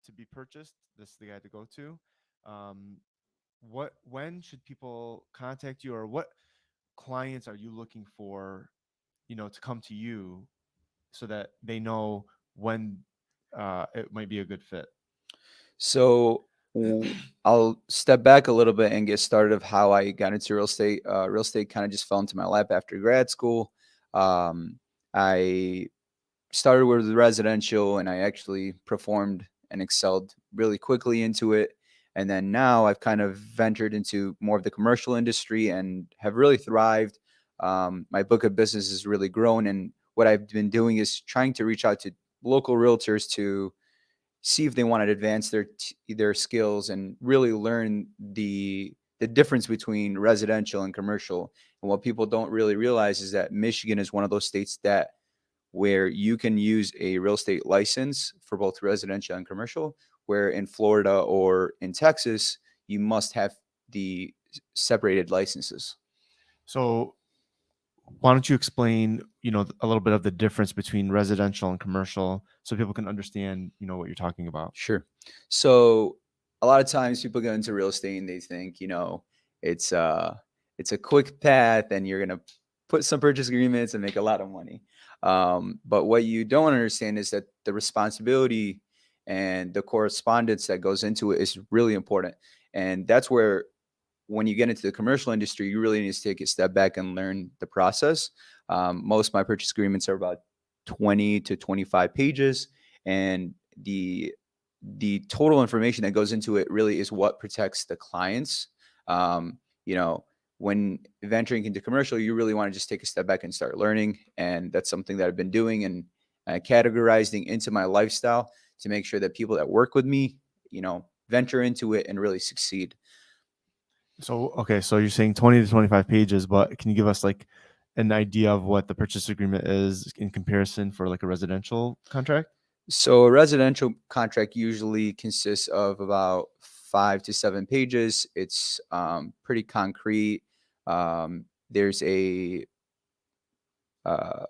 to be purchased, this is the guy to go to. Um, when should people contact you, or what clients are you looking for, to come to you so that they know when it might be a good fit? So I'll step back a little bit and get started of how I got into real estate. Real estate kind of just fell into my lap after grad school. I started with residential, and I actually performed and excelled really quickly into it. And then now I've kind of ventured into more of the commercial industry and have really thrived. My book of business has really grown, and what I've been doing is trying to reach out to local realtors to see if they want to advance their skills and really learn the difference between residential and commercial. And what people don't really realize is that Michigan is one of those states that where you can use a real estate license for both residential and commercial, where in Florida or in Texas, you must have the separated licenses. So why don't you explain, a little bit of the difference between residential and commercial so people can understand, what you're talking about? Sure. So a lot of times people go into real estate and they think, it's it's a quick path and you're gonna put some purchase agreements and make a lot of money. But what you don't understand is that the responsibility and the correspondence that goes into it is really important. And that's where when you get into the commercial industry, you really need to take a step back and learn the process. Most of my purchase agreements are about 20 to 25 pages, and the total information that goes into it really is what protects the clients. Um, you know, when venturing into commercial, you really want to just take a step back and start learning, and that's something that I've been doing and categorizing into my lifestyle to make sure that people that work with me, venture into it and really succeed. So, okay, so you're saying 20 to 25 pages, but can you give us like an idea of what the purchase agreement is in comparison for like a residential contract? So a residential contract usually consists of about 5 to 7 pages. It's pretty concrete. There's a uh,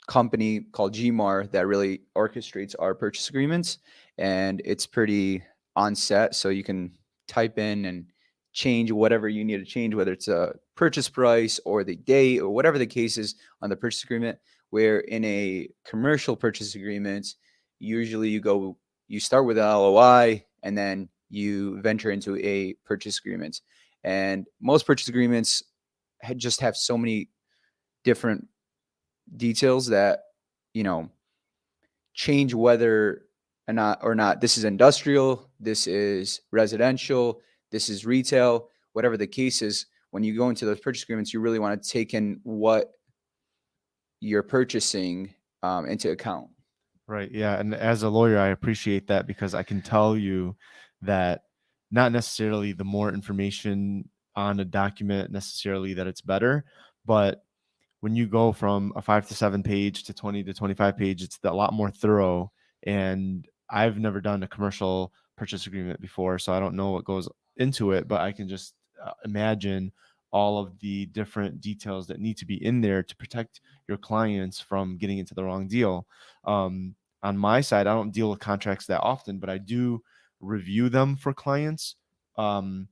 company called GMAR that really orchestrates our purchase agreements, and it's pretty on set. So you can type in and change whatever you need to change, whether it's a purchase price or the date or whatever the case is on the purchase agreement. Where in a commercial purchase agreement, usually you start with an LOI and then you venture into a purchase agreement. And most purchase agreements just have so many different details that you know change whether or not this is industrial, this is residential, this is retail, whatever the case is. When you go into those purchase agreements, you really want to take in what you're purchasing into account. Right. Yeah. And as a lawyer, I appreciate that because I can tell you that not necessarily the more information on a document necessarily that it's better, but when you go from a 5 to 7 page to 20 to 25 page, it's a lot more thorough. And I've never done a commercial purchase agreement before, so I don't know what goes into it, but I can just imagine all of the different details that need to be in there to protect your clients from getting into the wrong deal. On my side, I don't deal with contracts that often, but I do review them for clients. Um,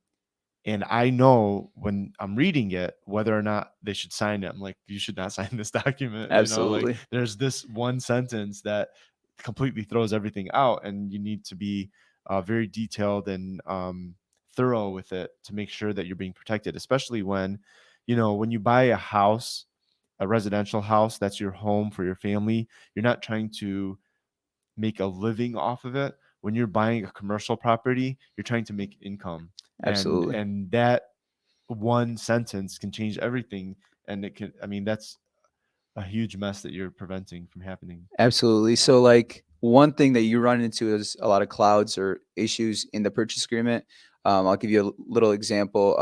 and I know when I'm reading it whether or not they should sign it. I'm like, you should not sign this document. Like Absolutely. there's this one sentence that completely throws everything out, and you need to be very detailed and thorough with it to make sure that you're being protected. Especially when you buy a house, a residential house, that's your home for your family. You're not trying to make a living off of it. When you're buying a commercial property, you're trying to make income, and Absolutely. that one sentence can change everything. And that's a huge mess that you're preventing from happening. Absolutely. So, like, one thing that you run into is a lot of clouds or issues in the purchase agreement. I'll give you a little example.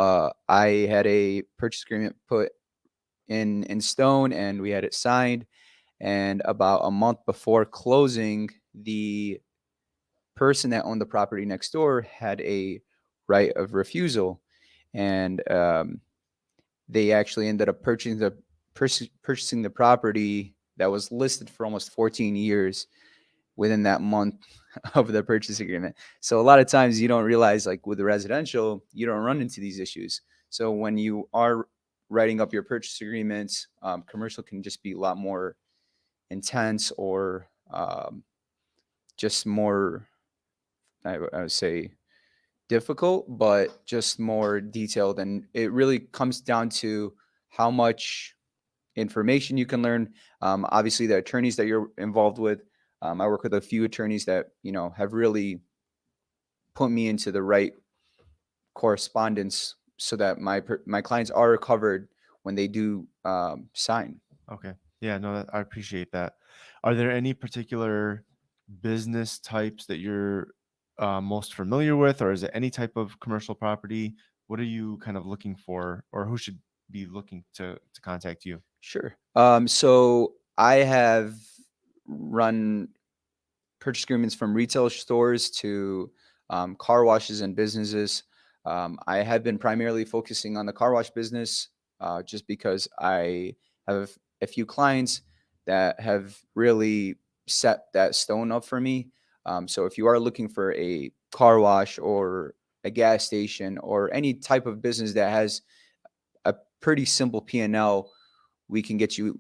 I had a purchase agreement put in stone, and we had it signed. And about a month before closing, the person that owned the property next door had a right of refusal, and they actually ended up purchasing the property that was listed for almost 14 years within that month. of the purchase agreement. So a lot of times you don't realize, like with the residential, you don't run into these issues. So when you are writing up your purchase agreements, commercial can just be a lot more intense, or just more, I would say, difficult, but just more detailed. And it really comes down to how much information you can learn. Obviously, the attorneys that you're involved with. I work with a few attorneys that have really put me into the right correspondence, so that my clients are covered when they do sign. Okay. Yeah, no, I appreciate that. Are there any particular business types that you're most familiar with, or is it any type of commercial property? What are you kind of looking for, or who should be looking to contact you? Sure. So I have run purchase agreements from retail stores to car washes and businesses. I have been primarily focusing on the car wash business, just because I have a few clients that have really set that stone up for me. So if you are looking for a car wash or a gas station or any type of business that has a pretty simple P&L, we can get you,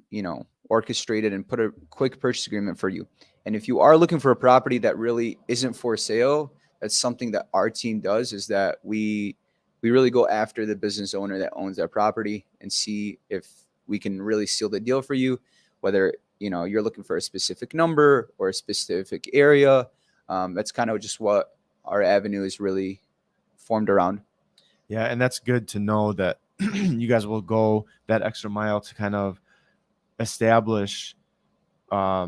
orchestrated and put a quick purchase agreement for you. And if you are looking for a property that really isn't for sale, that's something that our team does, is that we really go after the business owner that owns that property and see if we can really seal the deal for you, whether you're looking for a specific number or a specific area. That's kind of just what our avenue is really formed around. Yeah, and that's good to know that you guys will go that extra mile to kind of establish a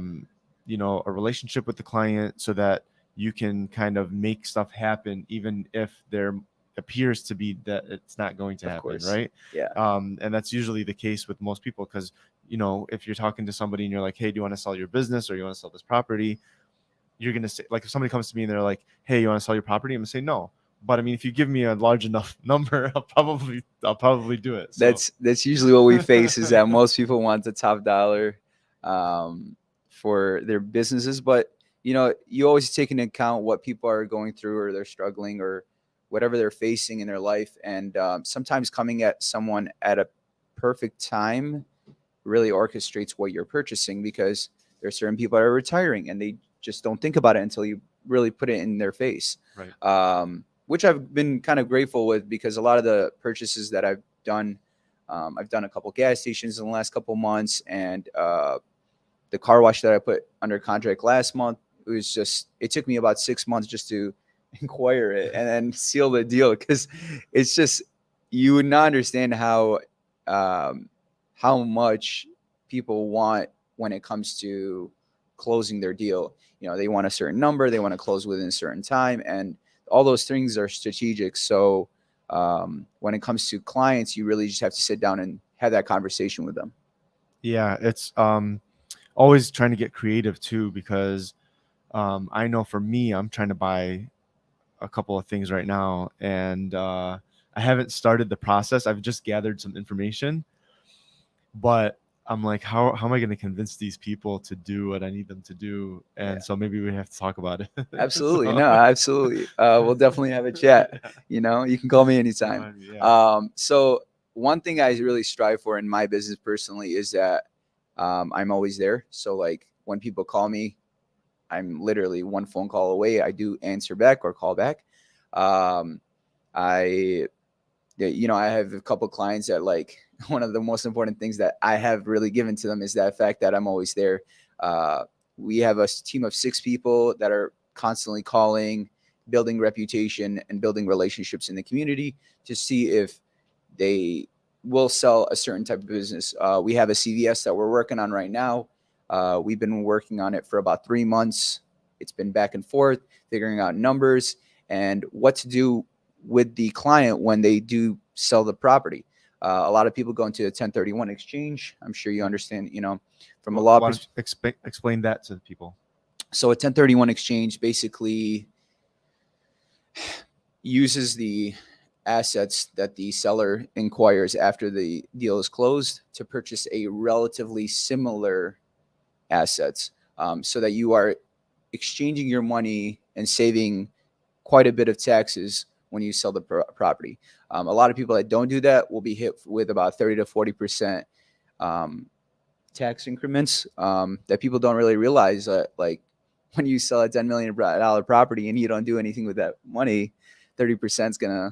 relationship with the client so that you can kind of make stuff happen even if there appears to be that it's not going to Of happen, course. right? Yeah. And that's usually the case with most people, because if you're talking to somebody and you're like, hey, do you want to sell your business or you want to sell this property, you're going to say, like, if somebody comes to me and they're like, hey, you want to sell your property, I'm going to say no. But I mean, if you give me a large enough number, I'll probably do it. So That's usually what we face, is that most people want the top dollar um, for their businesses. But you always take into account what people are going through, or they're struggling, or whatever they're facing in their life. And sometimes coming at someone at a perfect time really orchestrates what you're purchasing, because there are certain people that are retiring and they just don't think about it until you really put it in their face. right. Which I've been kind of grateful with, because a lot of the purchases that I've done a couple gas stations in the last couple months, and the car wash that I put under contract last month. It took me about 6 months just to inquire it and then seal the deal, because it's just, you would not understand how much people want when it comes to closing their deal. They want a certain number, they want to close within a certain time, and all those things are strategic. So when it comes to clients, you really just have to sit down and have that conversation with them. Yeah, it's always trying to get creative too, because I know for me, I'm trying to buy a couple of things right now, and I haven't started the process. I've just gathered some information, but I'm like, how am I going to convince these people to do what I need them to do? And Yeah. so maybe we have to talk about it. Absolutely. So, No, absolutely. We'll definitely have a chat. You can call me anytime. yeah. So one thing I really strive for in my business personally is that I'm always there. So like when people call me, I'm literally one phone call away. I do answer back or call back. Um, I, I have a couple clients that, like, one of the most important things that I have really given to them is that fact that I'm always there. Uh, we have a team of 6 people that are constantly calling, building reputation and building relationships in the community to see if they will sell a certain type of business. We have a CVS that we're working on right now. We've been working on it for about 3 months. It's been back and forth, figuring out numbers and what to do with the client when they do sell the property. A lot of people go into a 1031 exchange. I'm sure you understand, from a law Why perspective. don't you explain that to the people? So a 1031 exchange basically uses the assets that the seller inquires after the deal is closed to purchase a relatively similar assets, so that you are exchanging your money and saving quite a bit of taxes when you sell the property. A lot of people that don't do that will be hit with about 30 to 40% tax increments that people don't really realize that, like, when you sell a $10 million property and you don't do anything with that money, 30% is gonna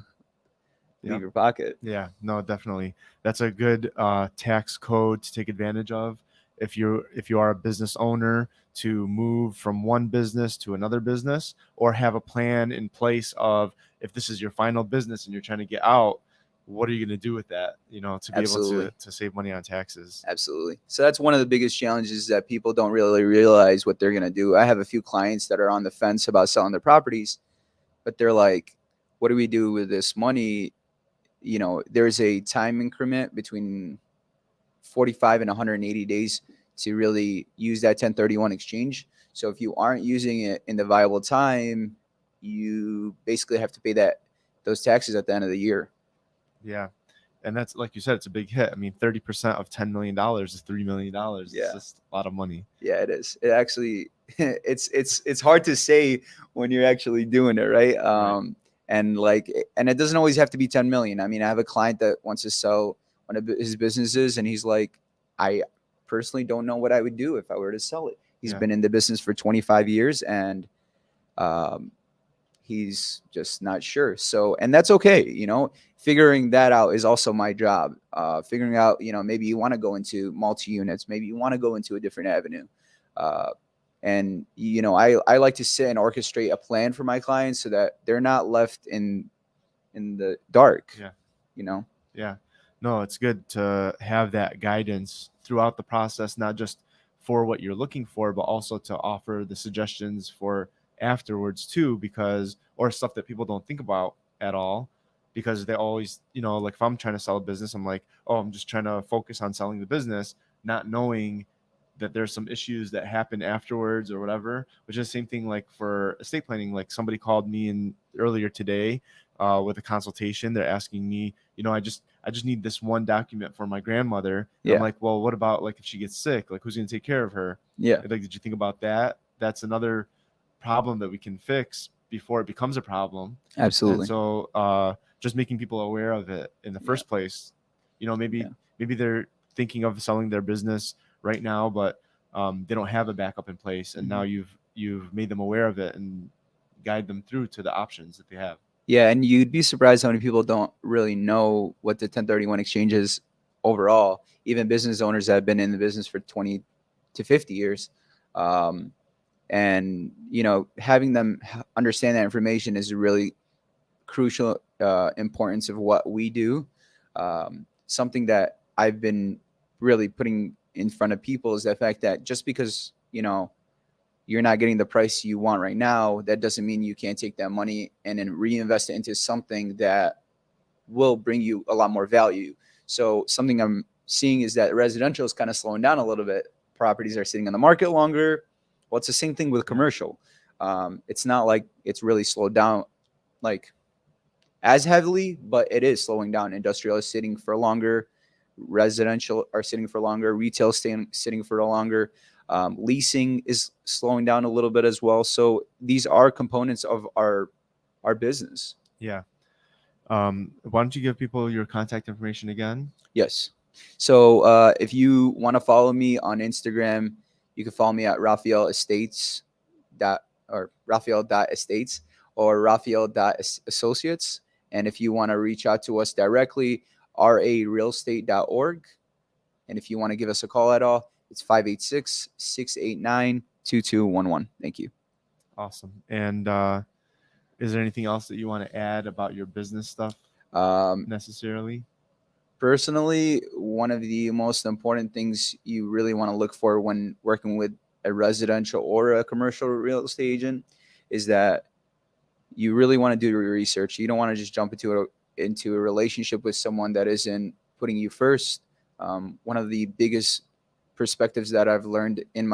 leave your pocket. Yeah, no, definitely. That's a good tax code to take advantage of if you are a business owner, to move from one business to another business, or have a plan in place of, if this is your final business and you're trying to get out, what are you going to do with that? To be able Absolutely. to save money on taxes. Absolutely. So that's one of the biggest challenges, that people don't really realize what they're going to do. I have a few clients that are on the fence about selling their properties, but they're like, what do we do with this money? There's a time increment between 45 and 180 days to really use that 1031 exchange. So if you aren't using it in the viable time, you basically have to pay those taxes at the end of the year. Yeah. And that's, like you said, it's a big hit. I mean, 30% of $10 million is $3 million. It's just a lot of money. Yeah, it is. It actually, it's hard to say when you're actually doing it, right? Right. And it doesn't always have to be 10 million. I mean, I have a client that wants to sell one of his businesses, and he's like, I personally don't know what I would do if I were to sell it. He's been in the business for 25 years, and he's just not sure. So, and that's okay. Figuring that out is also my job. Figuring out, maybe you want to go into multi-units, maybe you want to go into a different avenue. And I like to sit and orchestrate a plan for my clients so that they're not left in the dark. Yeah. No, it's good to have that guidance throughout the process, not just for what you're looking for, but also to offer the suggestions for afterwards too, or stuff that people don't think about at all, because they always, like, if I'm trying to sell a business, I'm like, oh, I'm just trying to focus on selling the business, not knowing that there's some issues that happen afterwards or whatever, which is the same thing like for estate planning. Like, somebody called me earlier today with a consultation. They're asking me, I just need this one document for my grandmother. And I'm like, well, what about, like, if she gets sick, like, who's going to take care of her? Like, did you think about that? That's another problem that we can fix before it becomes a problem. Absolutely. And so just making people aware of it in the first place, maybe they're thinking of selling their business right now, but they don't have a backup in place, and now you've made them aware of it and guide them through to the options that they have. Yeah, and you'd be surprised how many people don't really know what the 1031 exchange is overall. Even business owners that have been in the business for 20 to 50 years. And, having them understand that information is a really crucial importance of what we do. Something that I've been really putting in front of people is the fact that just because, you're not getting the price you want right now, that doesn't mean you can't take that money and then reinvest it into something that will bring you a lot more value. So something I'm seeing is that residential is kind of slowing down a little bit. Properties are sitting on the market longer. Well, it's the same thing with commercial. It's not like it's really slowed down like as heavily, but it is slowing down. Industrial is sitting for longer. Residential are sitting for longer. Retail sitting for longer. Leasing is slowing down a little bit as well. So these are components of our business. Yeah. Why don't you give people your contact information again? Yes. So if you want to follow me on Instagram, you can follow me at Raphael.estates or Raphael.estates or Raphael.associates. And if you want to reach out to us directly, rarealestate.org. And if you want to give us a call at all, it's 586-689-2211. Thank you. Awesome. And is there anything else that you want to add about your business stuff necessarily? Personally, one of the most important things you really want to look for when working with a residential or a commercial real estate agent is that you really want to do your research. You don't want to just jump into a relationship with someone that isn't putting you first. One of the biggest perspectives that I've learned in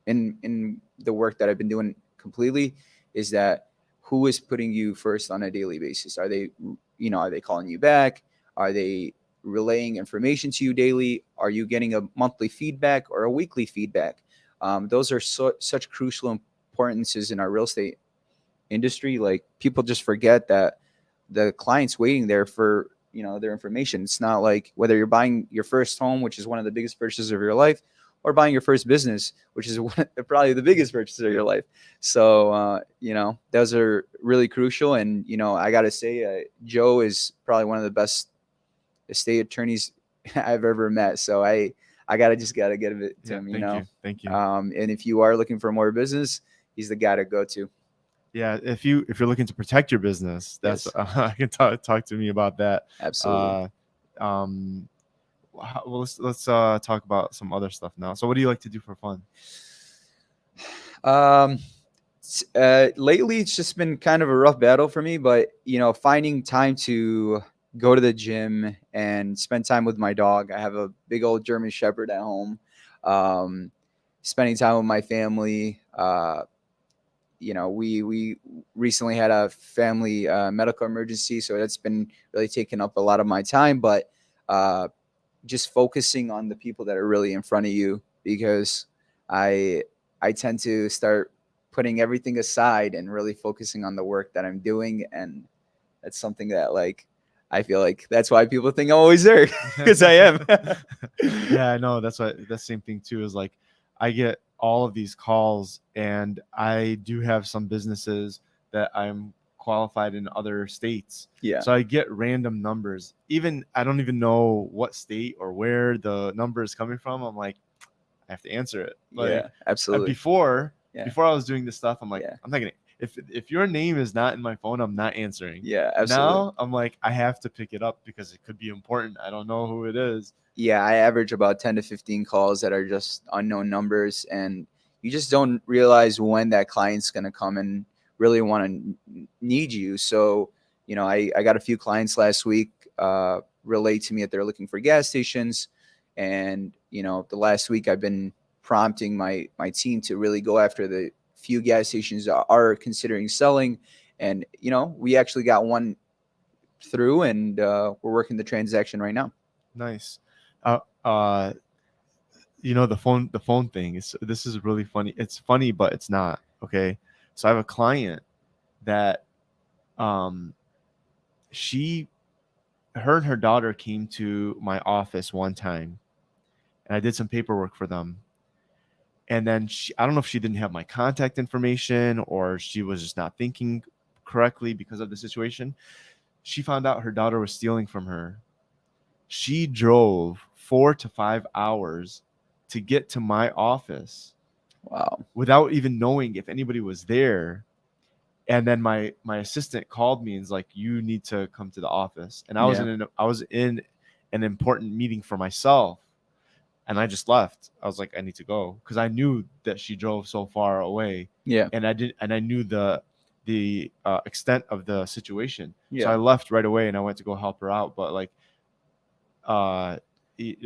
the work that I've been doing completely is that who is putting you first on a daily basis? Are they calling you back? Are they relaying information to you daily? Are you getting a monthly feedback or a weekly feedback? Those are such crucial importances in our real estate industry, like people just forget that the client's waiting there for, you know, their information. It's not like whether you're buying your first home, which is one of the biggest purchases of your life, or buying your first business, which is probably the biggest purchase of your life. So, you know, those are really crucial. And, you know, I got to say, Joe is probably one of the best estate attorneys I've ever met. So I gotta give it to Yeah, him, you thank know. you. Thank you. And if you are looking for more business, he's the guy to go to. Yeah, if you're looking to protect your business, that's Yes. I can talk to me about that. Absolutely. Um, well, let's talk about some other stuff now. So, what do you like to do for fun? Um, Lately it's just been kind of a rough battle for me, but you know, finding time to go to the gym and spend time with my dog. I have a big old German Shepherd at home. Um, Spending time with my family. You know, we recently had a family medical emergency, so that's been really taking up a lot of my time. But uh, just focusing on the people that are really in front of you, because I I tend to start putting everything aside and really focusing on the work that I'm doing, and that's something that like I feel like that's why people think I'm always there because I am. Yeah, I know. That's what the same thing too is like I get all of these calls and I do have some businesses that I'm qualified in other states. Yeah, So I get random numbers. Even I don't even know what state or where the number is coming from. I'm like, I have to answer it. Like yeah, absolutely. before Yeah, before I was doing this stuff, I'm like, yeah, I'm not gonna if your name is not in my phone, I'm not answering. yeah, absolutely. Now I'm like, I have to pick it up because it could be important. I don't know who it is. Yeah, I average about 10 to 15 calls that are just unknown numbers, and you just don't realize when that client's going to come and really want to need you. So, you know, I got a few clients last week relate to me that they're looking for gas stations. And, you know, the last week I've been prompting my team to really go after the few gas stations that are considering selling. And, you know, we actually got one through, and we're working the transaction right now. Nice. Uh, uh, the phone thing is this is really funny. It's funny, but it's not. Okay. So I have a client that um she her and her daughter came to my office one time and I did some paperwork for them. And then I don't know if she didn't have my contact information or she was just not thinking correctly because of the situation. She found out her daughter was stealing from her. She drove 4 to 5 hours to get to my office Wow. without even knowing if anybody was there. And then my assistant called me and was like, "You need to come to the office." And Yeah. I was in an important meeting for myself, and I just left. I was like, "I need to go," because I knew that she drove so far away, Yeah. and I knew the extent of the situation. So I Yeah. left right away and I went to go help her out. But like uh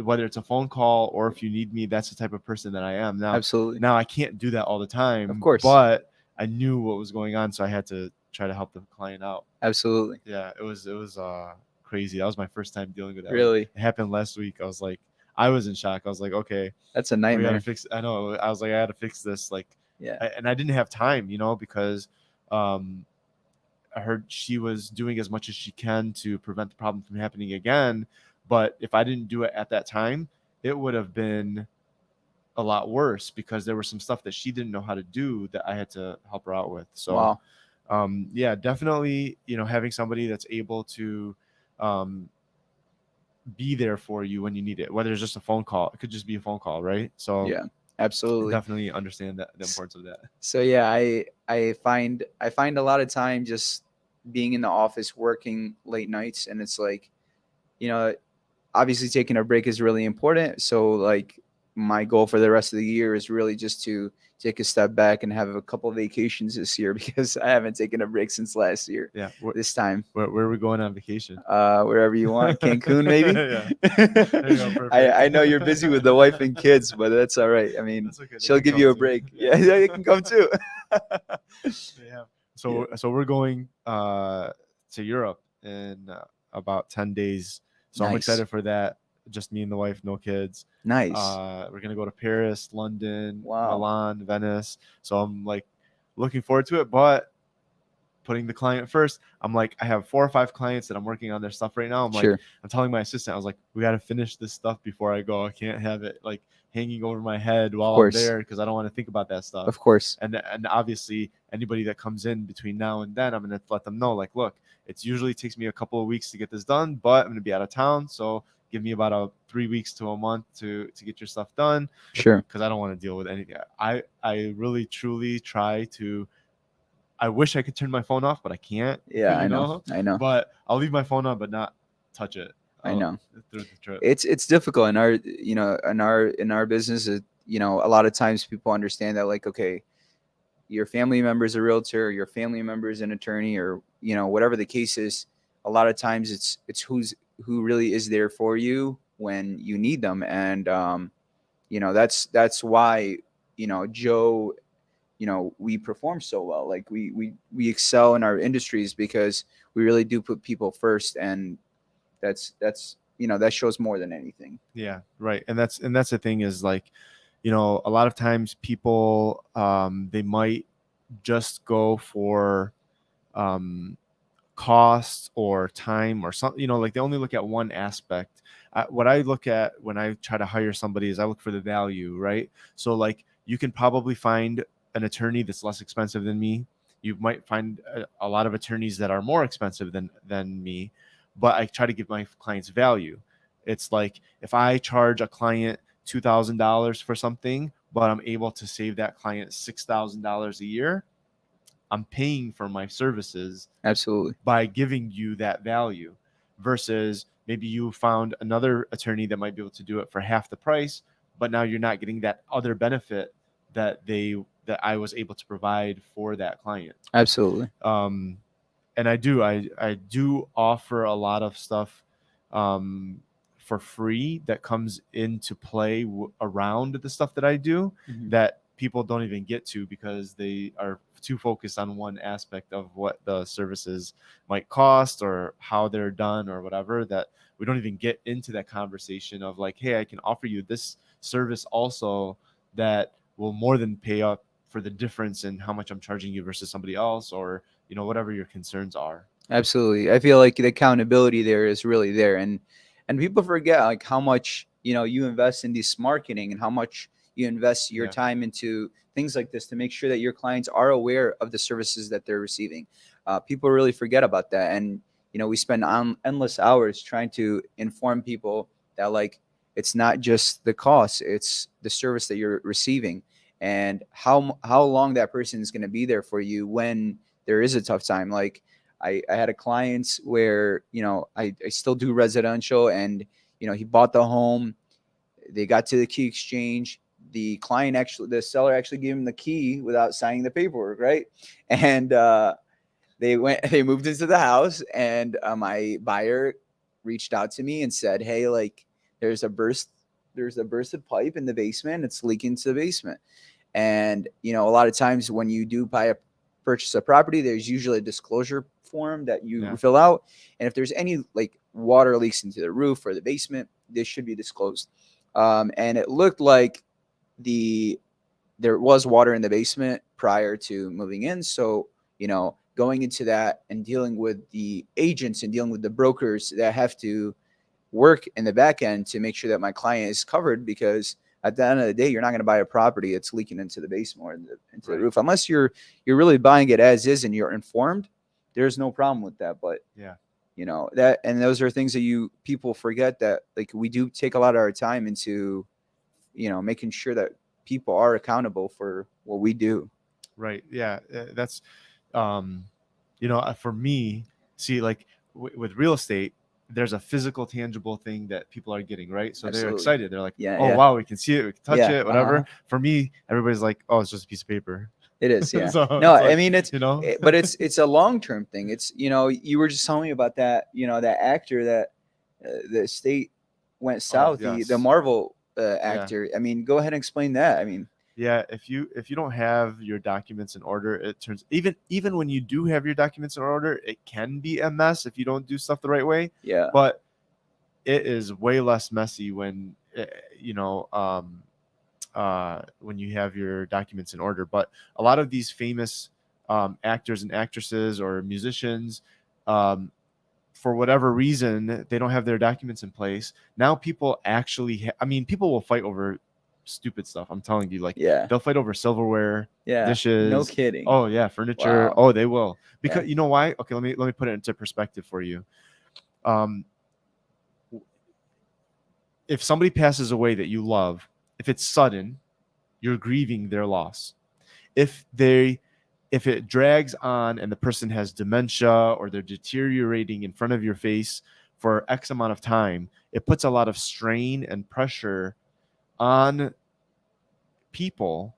whether it's a phone call or if you need me, that's the type of person that I am now. Absolutely. Now I can't do that all the Of time, course. but I knew what was going on, so I had to try to help the client out. Absolutely. Yeah, it was crazy. That was my first time dealing with that. Really. It happened last week. I was in shock. I was like, okay, That's a we gotta nightmare. fix. I know. I was like, I gotta fix this. Like, Yeah. and I didn't have time, because um I heard she was doing as much as she can to prevent the problem from happening again. But if I didn't do it at that time, it would have been a lot worse because there was some stuff that she didn't know how to do that I had to help her out with. So, Wow. yeah, definitely, having somebody that's able to um, be there for you when you need it, whether it's just a phone call, it could just be a phone call, right? So, Yeah. I Absolutely. definitely understand that the importance of that. So yeah, I find a lot of time just being in the office working late nights, and it's like, you know, obviously taking a break is really important. So like my goal for the rest of the year is really just to take a step back and have a couple of vacations this year because I haven't taken a break since last year. Yeah. This time, Where are we going on vacation? wherever you want, Cancun maybe. Yeah. There you go. Perfect. I know you're busy with the wife and kids, but that's all right. I mean, That's okay. They she'll can give come you a too. break. Yeah, yeah, you can come too. Yeah. So we're going to Europe in about 10 days. So I'm Nice, excited for that. Just me and the wife, no kids. nice. We're gonna go to Paris, London, Wow. Milan, Venice. So I'm like looking forward to it. But putting the client first. I'm like, I have 4 or 5 clients that I'm working on their stuff right now. I'm like, Sure. I'm telling my assistant, I was like, we got to finish this stuff before I go. I can't have it like hanging over my head while I'm course. there, because I don't want to think about that stuff. Of course. And obviously anybody that comes in between now and then, I'm going to let them know, like, look, it's usually takes me a couple of weeks to get this done, but I'm going to be out of town, so give me about 3 weeks to a month to get your stuff done. Sure. Because I don't want to deal with anything. I really truly try to. I wish I could turn my phone off, but I can't. Yeah, I know. But I'll leave my phone on, but not touch it. I know. Through the trip. It's difficult in our, you know, in our business. You know, a lot of times people understand that, like, okay, your family member is a realtor, your family member is an attorney, or, you know, whatever the case is. A lot of times it's who really is there for you when you need them. And you know, that's why, you know, Joe, you know, we perform so well. Like we excel in our industries because we really do put people first, and that's you know, that shows more than anything. Yeah, right. And that's the thing is, like, you know, a lot of times people they might just go for cost or time or something, you know, like they only look at one aspect. What I look at when I try to hire somebody is I look for the value, right? So like you can probably find an attorney that's less expensive than me. You might find a lot of attorneys that are more expensive than me, but I try to give my clients value. It's like if I charge a client $2,000 for something, but I'm able to save that client $6,000 a year, I'm paying for my services Absolutely. by giving you that value, versus maybe you found another attorney that might be able to do it for half the price, but now you're not getting that other benefit that I was able to provide for that client. Absolutely. And I do offer a lot of stuff for free that comes into play around the stuff that I do, that people don't even get to because they are too focused on one aspect of what the services might cost or how they're done or whatever, that we don't even get into that conversation of like, hey, I can offer you this service also that will more than pay up for the difference in how much I'm charging you versus somebody else, or, you know, whatever your concerns are. Absolutely. I feel like the accountability there is really there, and people forget like how much, you know, you invest in this marketing and how much you invest your time into things like this to make sure that your clients are aware of the services that they're receiving. People really forget about that, and you know, we spend endless hours trying to inform people that, like, it's not just the cost, it's the service that you're receiving, and how long that person is going to be there for you when there is a tough time. Like I had a client where, you know, I still do residential, and, you know, he bought the home. They got to the key exchange. The seller actually gave him the key without signing the paperwork. Right. And they moved into the house, and my buyer reached out to me and said, hey, like there's a bursted pipe in the basement. It's leaking to the basement. And, you know, a lot of times when you do purchase a property, there's usually a disclosure form that you fill out. And if there's any like water leaks into the roof or the basement, this should be disclosed. And it looked like there was water in the basement prior to moving in. So, you know, going into that and dealing with the agents and dealing with the brokers that have to work in the back end to make sure that my client is covered, because at the end of the day, you're not going to buy a property that's leaking into the basement or into the roof, unless you're really buying it as is and you're informed. There's no problem with that. But you know, that, and those are things that people forget, that like we do take a lot of our time into, you know, making sure that people are accountable for what we do. Right. Yeah. That's, you know, for me, see, like with real estate, there's a physical, tangible thing that people are getting, right? So they're excited. They're like, wow, we can see it, we can touch it, whatever. For me, everybody's like, oh, it's just a piece of paper. It is, yeah. So no, like, I mean, it's, you know, but it's a long-term thing. It's, you know, you were just telling me about that, you know, that actor that the state went south, the Marvel actor. I mean, go ahead and explain that. I mean, yeah, if you don't have your documents in order, it turns, even when you do have your documents in order, it can be a mess if you don't do stuff the right way. Yeah. But it is way less messy when you know, when you have your documents in order. But a lot of these famous actors and actresses or musicians, um, for whatever reason, they don't have their documents in place. Now people actually, I mean, people will fight over stupid stuff. I'm telling you, like Yeah. they'll fight over silverware, Yeah. dishes. No kidding. Oh yeah, furniture. Wow. Oh, they will. Because Yeah. you know why? Okay, let me put it into perspective for you. If somebody passes away that you love, if it's sudden, you're grieving their loss. If it drags on and the person has dementia or they're deteriorating in front of your face for X amount of time, it puts a lot of strain and pressure on people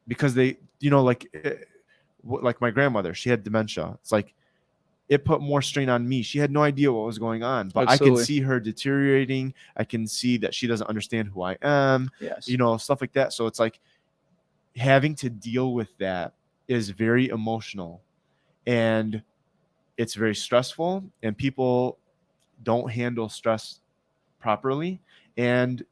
because they, like my grandmother, she had dementia. It's like it put more strain on me. She had no idea what was going on, but I can Absolutely. see her deteriorating. I can see that she doesn't understand who I am, Yes. stuff like that. So it's like having to deal with that is very emotional and it's very stressful, and people don't handle stress properly. And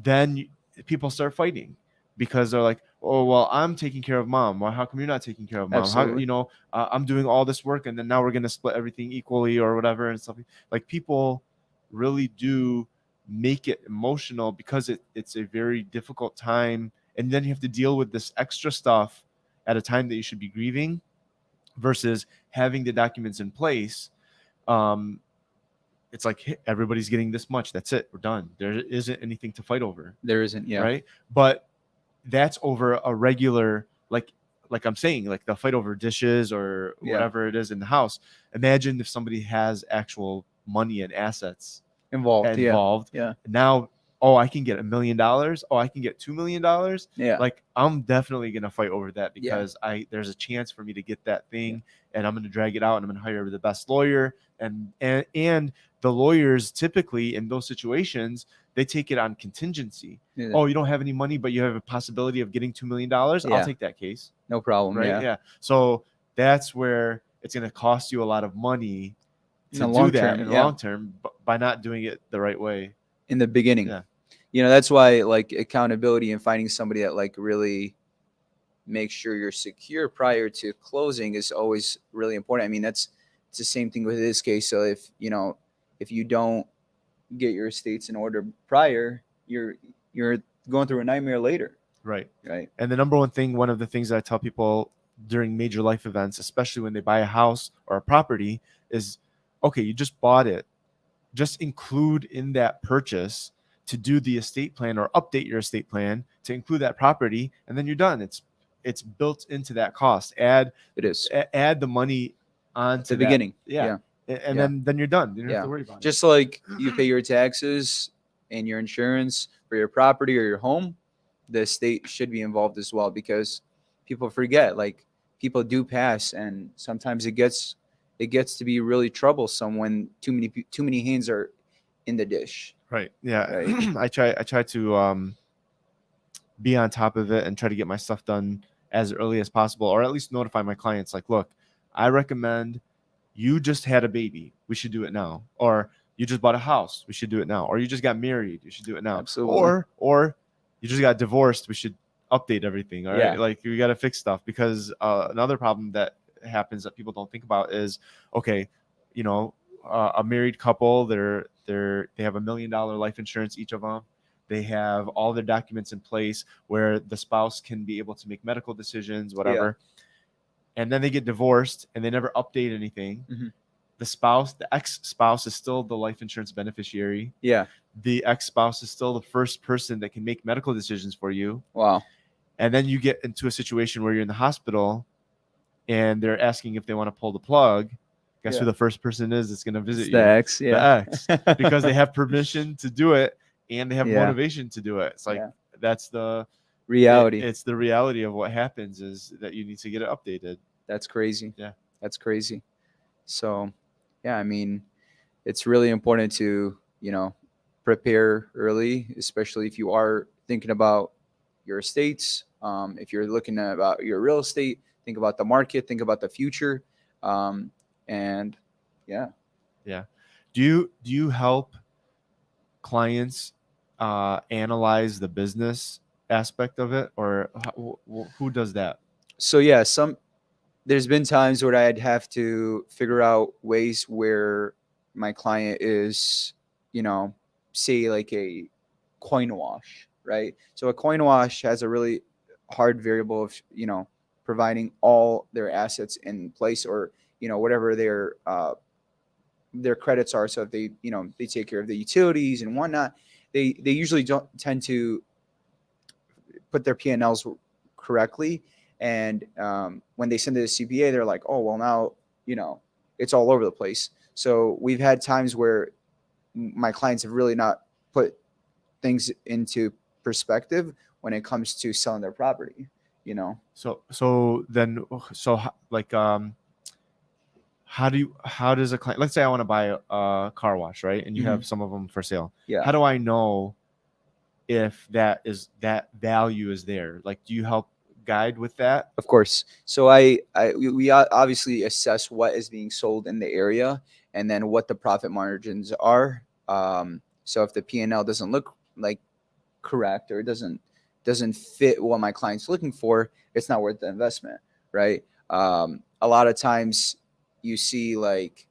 then people start fighting because they're like, oh, well, I'm taking care of mom. Well, how come you're not taking care of mom? How, Absolutely. I'm doing all this work and then now we're going to split everything equally or whatever and stuff. Like people really do make it emotional because it's a very difficult time. And then you have to deal with this extra stuff at a time that you should be grieving versus having the documents in place. It's like, hey, everybody's getting this much. That's it. We're done. There isn't anything to fight over. There isn't. Yeah. Right. But that's over a regular, like I'm saying, like they'll fight over dishes or Yeah. whatever it is in the house. Imagine if somebody has actual money and assets Involved. Yeah. Now, oh, I can get $1 million. Oh, I can get $2 million. Yeah. Like I'm definitely gonna fight over that because there's a chance for me to get that thing, and I'm gonna drag it out, and I'm gonna hire the best lawyer, and the lawyers typically in those situations they take it on contingency. Yeah. Oh, you don't have any money, but you have a possibility of getting $2 million. Yeah. I'll take that case. No problem. Right? Yeah. So that's where it's gonna cost you a lot of money to do that in the long term, by not doing it the right way in the beginning. Yeah. That's why like accountability and finding somebody that like really makes sure you're secure prior to closing is always really important. I mean, it's the same thing with this case. So if you don't get your estates in order prior, you're going through a nightmare later. Right. Right. And the number one thing, one of the things that I tell people during major life events, especially when they buy a house or a property, is, okay, you just bought it. Just include in that purchase to do the estate plan or update your estate plan to include that property, and then you're done. It's built into that cost. Add the money onto the beginning. Yeah. And then you're done. You don't have to worry about it. Just like you pay your taxes and your insurance for your property or your home, the state should be involved as well, because people forget, like people do pass, and sometimes it gets to be really troublesome when too many hands are in the dish. Right. Yeah. Right. I try to be on top of it and try to get my stuff done as early as possible, or at least notify my clients like, look, I recommend you just had a baby. We should do it now. Or you just bought a house. We should do it now. Or you just got married. You should do it now. Absolutely. Or you just got divorced. We should update everything. All right. Like we got to fix stuff, because another problem that happens that people don't think about is, okay, a married couple, they have $1 million life insurance, each of them. They have all their documents in place where the spouse can be able to make medical decisions, whatever. And then they get divorced and they never update anything. Mm-hmm. The ex-spouse is still the life insurance beneficiary. Yeah. The ex-spouse is still the first person that can make medical decisions for you. Wow. And then you get into a situation where you're in the hospital and they're asking if they want to pull the plug. Guess who the first person is that's going to visit you? The ex. Yeah. The ex. Because they have permission to do it and they have motivation to do it. It's like, that's the reality. It's the reality of what happens, is that you need to get it updated. That's crazy. Yeah. That's crazy. So, yeah, I mean, it's really important to, prepare early, especially if you are thinking about your estates. If you're looking about your real estate, think about the market, think about the future. And yeah. Do you help clients analyze the business aspect of it, or who does that? So yeah, there's been times where I'd have to figure out ways where my client is, say like a coin wash, right? So a coin wash has a really hard variable of, providing all their assets in place, or, whatever their credits are. So if they, they take care of the utilities and whatnot, they usually don't tend to put their P&Ls correctly. And when they send it to CPA, they're like, oh, well, now, it's all over the place. So we've had times where my clients have really not put things into perspective when it comes to selling their property, Like, how does a client, let's say I want to buy a car wash, right? And you have some of them for sale. Yeah. How do I know if that value is there? Like, do you help guide with that? Of course. So we obviously assess what is being sold in the area, and then what the profit margins are. So if the P&L doesn't look like correct, or it doesn't fit what my client's looking for, it's not worth the investment, right? A lot of times you see like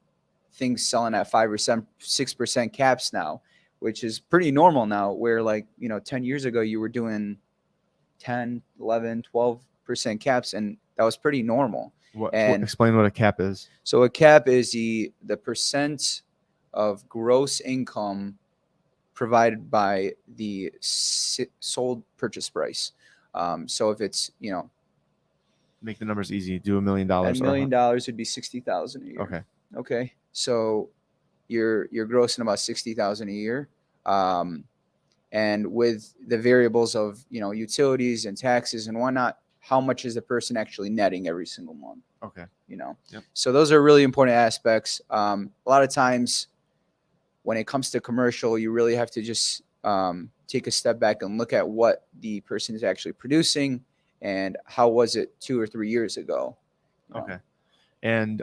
things selling at 5 or 6% caps now, which is pretty normal now, where like, 10 years ago you were doing 10, 11, 12% caps, and that was pretty normal. Explain what a cap is. So a cap is the percent of gross income provided by the sold purchase price. So if it's, make the numbers easy, do $1 million. $1 million would be 60,000 a year. Okay. Okay. So you're grossing about 60,000 a year. And with the variables of, utilities and taxes and whatnot, how much is the person actually netting every single month? Okay. Yep. So those are really important aspects. A lot of times when it comes to commercial, you really have to just take a step back and look at what the person is actually producing and how was it 2 or 3 years ago. Okay. And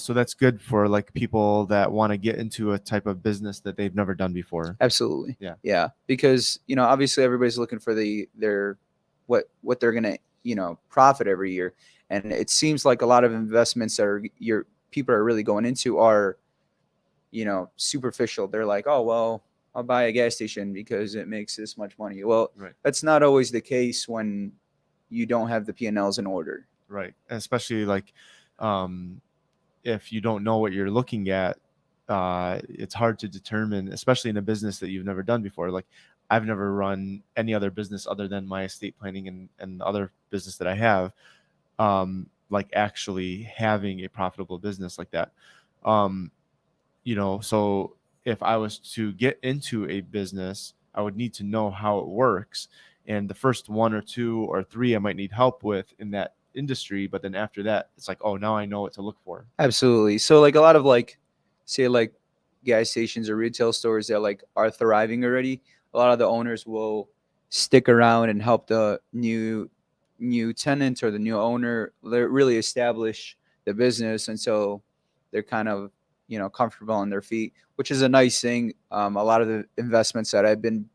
so that's good for like people that want to get into a type of business that they've never done before. Absolutely. Yeah. Yeah. Because, obviously everybody's looking for what they're going to, profit every year. And it seems like a lot of investments that people are really going into are, superficial. They're like, oh, well, I'll buy a gas station because it makes this much money. Well, right. That's not always the case when you don't have the P&Ls in order. Right. Especially like, if you don't know what you're looking at, it's hard to determine, especially in a business that you've never done before. Like, I've never run any other business other than my estate planning and the other business that I have, like actually having a profitable business like that. So if I was to get into a business, I would need to know how it works. And the first 1 or 2 or 3 I might need help with in that industry, but then after that it's like, oh, now I know what to look for. Absolutely. So like a lot of like, say like gas stations or retail stores that like are thriving already, a lot of the owners will stick around and help the new tenant or the new owner really establish the business until they're kind of, comfortable on their feet, which is a nice thing. A lot of the investments that I've been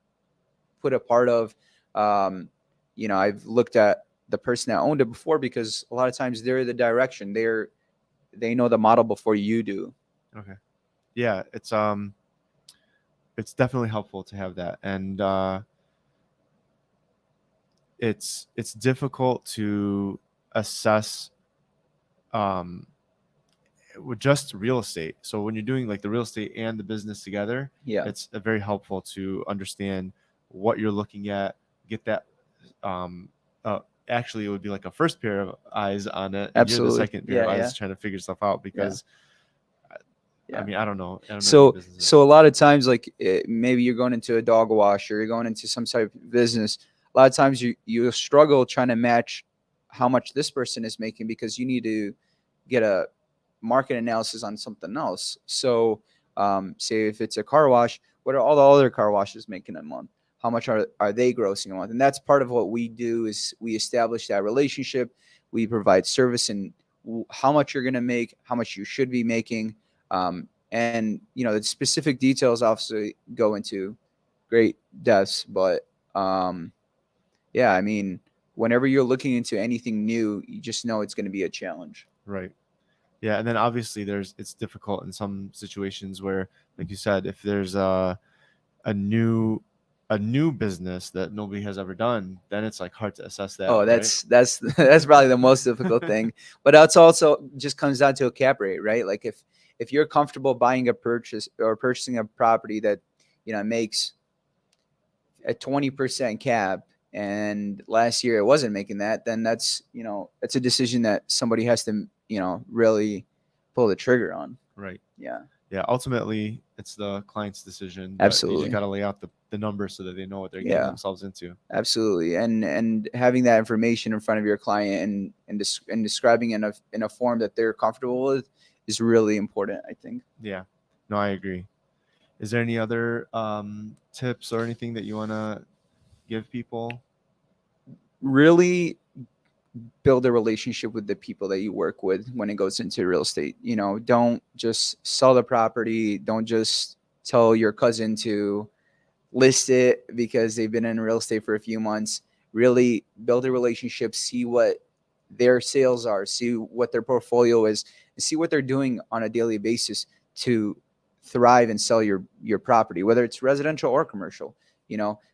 put a part of, I've looked at the person that owned it before, because a lot of times they're the direction. They know the model before you do. Okay. Yeah, it's definitely helpful to have that. And it's difficult to assess with just real estate. So when you're doing like the real estate and the business together, Yeah. it's very helpful to understand what you're looking at, get that actually it would be like a first pair of eyes on it. And Absolutely. You're the second pair of eyes trying to figure stuff out, because I mean, I don't know. So a lot of times, like maybe you're going into a dog wash or you're going into some type of business. A lot of times you struggle trying to match how much this person is making, because you need to get a market analysis on something else. So say if it's a car wash, what are all the other car washes making a month? How much are they grossing a month? And that's part of what we do, is we establish that relationship. We provide service and how much you're going to make, how much you should be making. And the specific details obviously go into great depths, but I mean, whenever you're looking into anything new, you just know it's going to be a challenge. Right. Yeah, and then obviously it's difficult in some situations where, like you said, if there's a new a new business that nobody has ever done, then it's like hard to assess that, Oh, right? that's probably the most difficult thing. But that's also just comes down to a cap rate, right? Like if you're comfortable buying a purchase or purchasing a property that makes a 20% cap, and last year it wasn't making that, then that's it's a decision that somebody has to really pull the trigger on. Right. Yeah, Yeah, ultimately it's the client's decision, but you just absolutely. got to lay out the numbers so that they know what they're getting Yeah, themselves into. absolutely. And having that information in front of your client and describing in a form that they're comfortable with is really important, I think. Yeah. No, I agree. Is there any other tips or anything that you want to give people? Really build a relationship with the people that you work with when it goes into real estate. Don't just sell the property. Don't just tell your cousin to list it because they've been in real estate for a few months. Really build a relationship, see what their sales are, see what their portfolio is, and see what they're doing on a daily basis to thrive and sell your property, whether it's residential or commercial.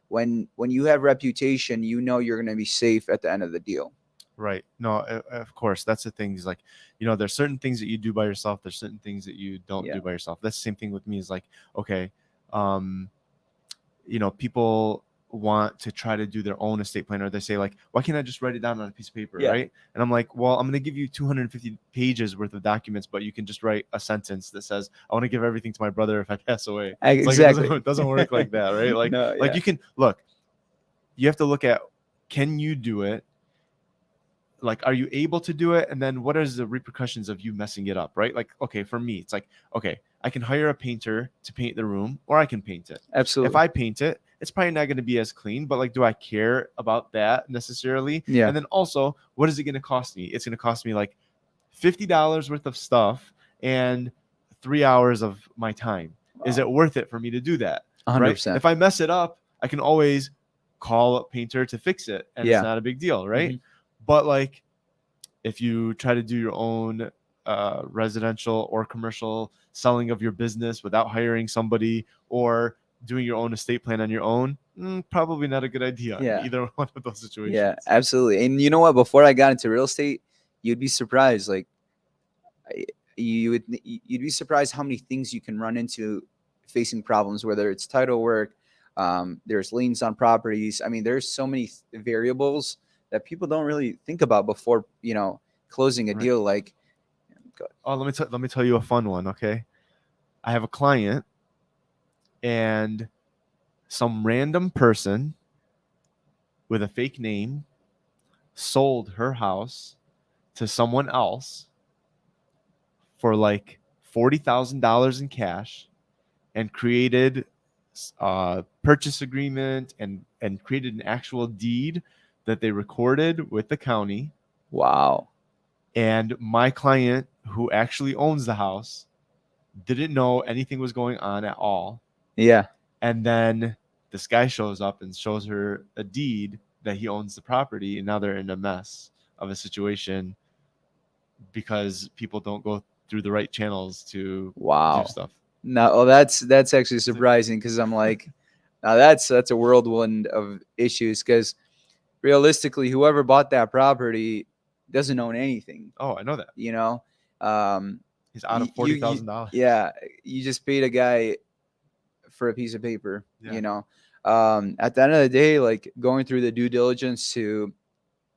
When you have reputation, you're going to be safe at the end of the deal. Right. No, of course. That's the thing is like, there's certain things that you do by yourself. There's certain things that you don't Yeah. do by yourself. That's the same thing with me is like, okay, um, people want to try to do their own estate plan, or they say like, why can't I just write it down on a piece of paper? Yeah. Right. And I'm like, well, I'm going to give you 250 pages worth of documents, but you can just write a sentence that says, I want to give everything to my brother if I pass away. It's Exactly. like, it doesn't work like that. Right. Like, No, like yeah. you can look, you have to look at, can you do it? Like, are you able to do it? And then what is the repercussions of you messing it up, right? Like, okay, for me, it's like, okay, I can hire a painter to paint the room, or I can paint it. Absolutely. If I paint it, it's probably not going to be as clean, but like, do I care about that necessarily? Yeah. And then also, what is it going to cost me? It's going to cost me like $50 worth of stuff and 3 hours of my time. Wow. Is it worth it for me to do that? 100%. Right? If I mess it up, I can always call a painter to fix it, and Yeah. it's not a big deal, right? Mhm. But like, if you try to do your own residential or commercial selling of your business without hiring somebody, or doing your own estate plan on your own, probably not a good idea in Yeah. either one of those situations. Yeah, absolutely. And you know what? Before I got into real estate, you'd be surprised. Like, you'd be surprised how many things you can run into facing problems, whether it's title work, there's liens on properties. I mean, there's so many variables that people don't really think about before closing a Right. deal. Like, Oh, let me tell you a fun one. Okay, I have a client, and some random person with a fake name sold her house to someone else for like $40,000 in cash, and created a purchase agreement and created an actual deed that they recorded with the county. wow. And my client, who actually owns the house, didn't know anything was going on at all. Yeah. And then this guy shows up and shows her a deed that he owns the property, and now they're in a mess of a situation because people don't go through the right channels to Wow. do stuff. No, oh, that's actually surprising, because I'm like, now that's a whirlwind of issues, because realistically, whoever bought that property doesn't own anything. Oh, I know that. He's out of $40,000. Yeah, you just paid a guy for a piece of paper. Yeah. At the end of the day, like, going through the due diligence to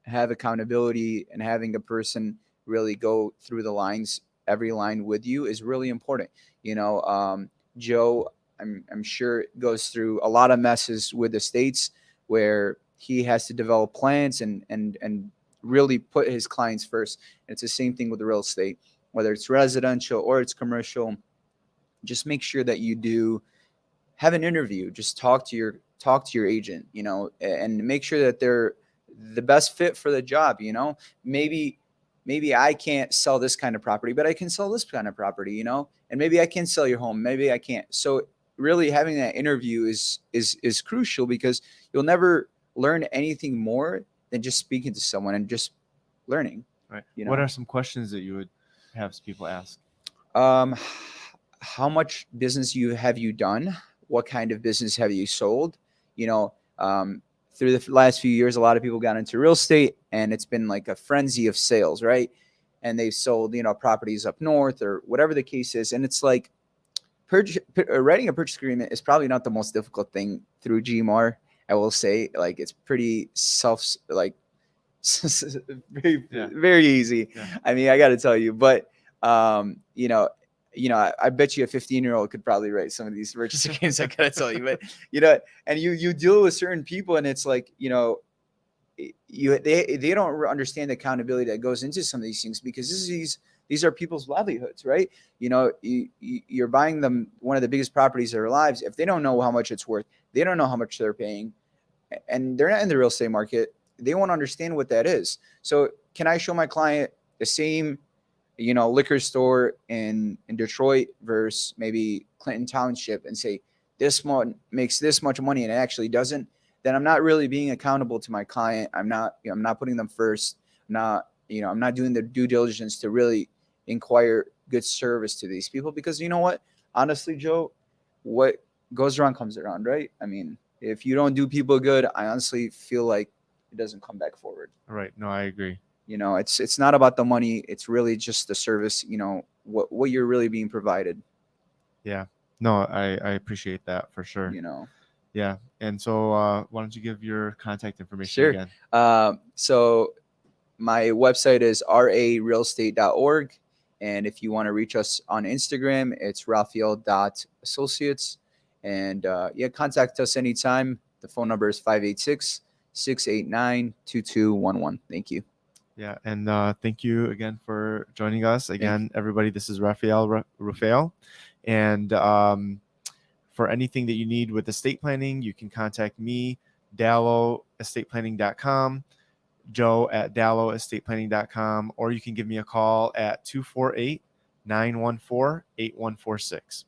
have accountability and having a person really go through the lines, every line with you, is really important. Joe, I'm sure, goes through a lot of messes with the states where he has to develop plans and really put his clients first. And it's the same thing with the real estate, whether it's residential or it's commercial. Just make sure that you do have an interview. Just talk to your agent, and make sure that they're the best fit for the job. Maybe I can't sell this kind of property, but I can sell this kind of property, and maybe I can sell your home, maybe I can't. So really having that interview is crucial, because you'll never learn anything more than just speaking to someone and just learning. Right. You What know? are some questions that you would have people ask? Um, how much business have you done? What kind of business have you sold? You know, through the last few years, a lot of people got into real estate, and it's been like a frenzy of sales, right? And they've sold, properties up north or whatever the case is. And it's like writing a purchase agreement is probably not the most difficult thing through GMAR. I will say, like, it's pretty very, Yeah. very easy. Yeah. I mean, I got to tell you, but I bet you a 15-year-old could probably write some of these purchase agreements. I gotta tell you, but and you deal with certain people, and it's like, they don't understand the accountability that goes into some of these things, because these are people's livelihoods, right? You're buying them one of the biggest properties of their lives. If they don't know how much it's worth, they don't know how much they're paying, and they're not in the real estate market, they won't understand what that is. So can I show my client the same, liquor store in Detroit versus maybe Clinton Township, and say this one makes this much money and it actually doesn't? Then I'm not really being accountable to my client. I'm not putting them first. I'm not doing the due diligence to really inquire good service to these people, because you know what? Honestly, Joe, what goes around comes around, right? I mean, if you don't do people good, I honestly feel like it doesn't come back forward. Right. No, I agree. It's not about the money. It's really just the service, what you're really being provided, Yeah. No, I appreciate that for sure. Yeah. And so why don't you give your contact information Sure. again? So my website is rarealestate.org. And if you want to reach us on Instagram, it's Raphael.associates. And contact us anytime. The phone number is 586-689-2211. Thank you. Yeah. And thank you again for joining us. Again, everybody, this is Raphael. And for anything that you need with estate planning, you can contact me, dalloestateplanning.com, Joe at dalloestateplanning.com, or you can give me a call at 248-914-8146.